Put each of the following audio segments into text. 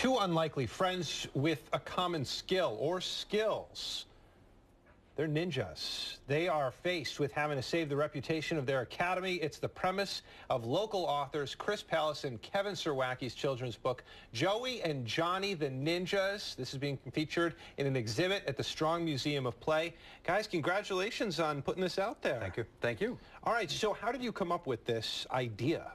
Two unlikely friends with a common skill or skills. They're ninjas. They are faced with having to save the reputation of their academy. It's the premise of local authors Chris Pallace and Kevin Serwacki's children's book, Joey and Johnny the Ninjas. This is being featured in an exhibit at the Strong Museum of Play. Guys, congratulations on putting this out there. Thank you. Thank you. All right, so how did you come up with this idea?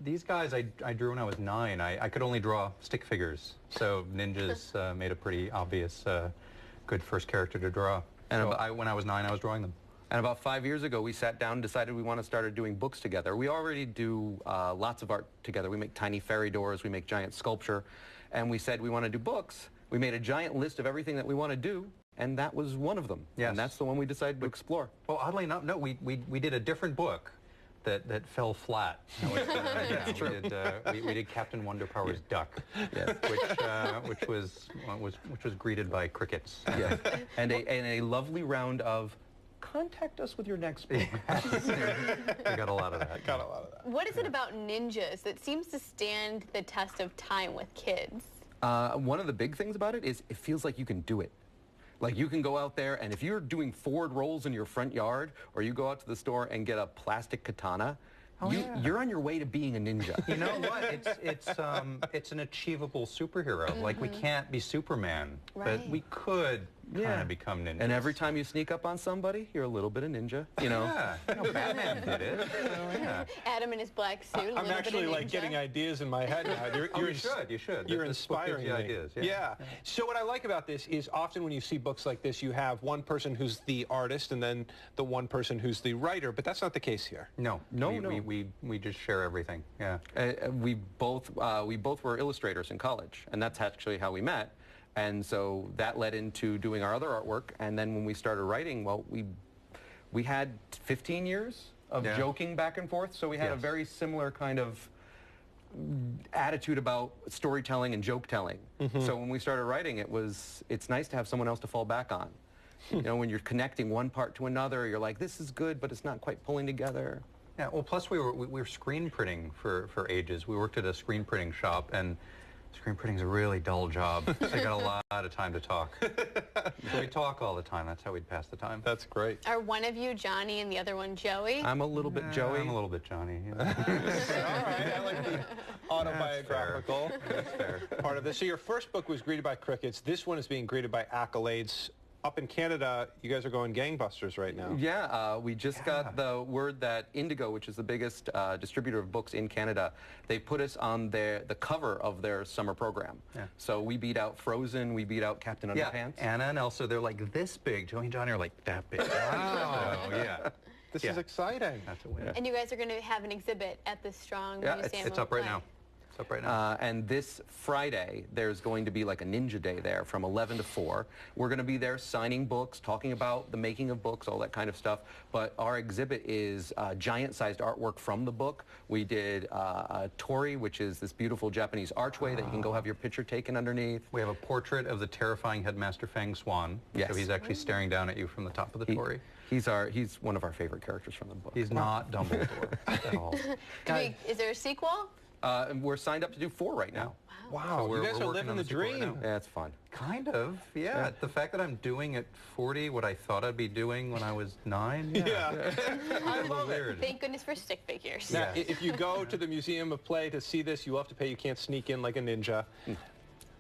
These guys I drew when I was 9. I could only draw stick figures, so ninjas made a pretty obvious good first character to draw. And so when I was 9, I was drawing them. And about 5 years ago, we sat down and decided we want to start doing books together. We already do lots of art together. We make tiny fairy doors, we make giant sculpture, and we said we want to do books. We made a giant list of everything that we want to do, and that was one of them. Yes. And that's the one we decided to explore. Well, oddly enough, no, we did a different book that fell flat. We did Captain Wonder Power's Duck, which was greeted by crickets. Yeah. and a lovely round of contact us with your next book. We got a lot of that. Got a lot of that. What is it about ninjas that seems to stand the test of time with kids? One of the big things about it is it feels like you can do it. Like you can go out there, and if you're doing forward rolls in your front yard, or you go out to the store and get a plastic katana, you're on your way to being a ninja. You know what? It's an achievable superhero. Like we can't be Superman, but we could kind of become ninjas. And every time you sneak up on somebody, you're a little bit of ninja. You know. Yeah. No, Batman did it. So, yeah. Adam in his black suit. I'm actually like getting ideas in my head now. You should. You're inspiring me. Ideas. Yeah. So what I like about this is often when you see books like this, you have one person who's the artist and then the one person who's the writer, but that's not the case here. No. We just share everything. Yeah. We both were illustrators in college, and that's actually how we met. And so that led into doing our other artwork. And then when we started writing, well, we had 15 years of joking back and forth. So we had a very similar kind of attitude about storytelling and joke telling. So when we started writing, it's nice to have someone else to fall back on. You know, when you're connecting one part to another, you're like, this is good, but it's not quite pulling together. Yeah, well, plus we were screen printing for ages. We worked at a screen printing shop, and screen printing's a really dull job. So you got a lot of time to talk. So we talk all the time. That's how we'd pass the time. That's great. Are one of you Johnny and the other one Joey? I'm a little bit Joey. I'm a little bit Johnny. Yeah. All right, I like the autobiographical part of this. So your first book was greeted by crickets. This one is being greeted by accolades. Up in Canada, you guys are going gangbusters right now. Yeah, we just got the word that Indigo, which is the biggest distributor of books in Canada, they put us on the cover of their summer program. Yeah. So we beat out Frozen, we beat out Captain Underpants. Anna and Elsa, they're like this big. Joey and Johnny are like that big. Wow. So, yeah. This is exciting. That's a win. And you guys are going to have an exhibit at the Strong Museum it's up right now. Up right now. And this Friday, there's going to be like a ninja day there from 11 to 4. We're going to be there signing books, talking about the making of books, all that kind of stuff. But our exhibit is giant-sized artwork from the book. We did a torii, which is this beautiful Japanese archway that you can go have your picture taken underneath. We have a portrait of the terrifying headmaster Fang Swan. Yes. So he's actually staring down at you from the top of the torii. He's one of our favorite characters from the book. He's not Dumbledore at all. Is there a sequel? We're signed up to do 4 right now. Wow, So you guys are living the dream. Yeah, it's fun. Kind of, yeah. The fact that I'm doing at 40 what I thought I'd be doing when I was 9. Yeah. I love it. Thank goodness for stick figures. Now, if you go to the Museum of Play to see this, you have to pay. You can't sneak in like a ninja.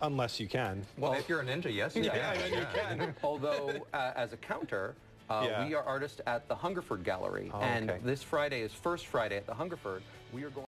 Unless you can. Well, if you're a ninja, yes, you can. Then you can. Although, as a counter, we are artists at the Hungerford Gallery. And this Friday is first Friday at the Hungerford. We are going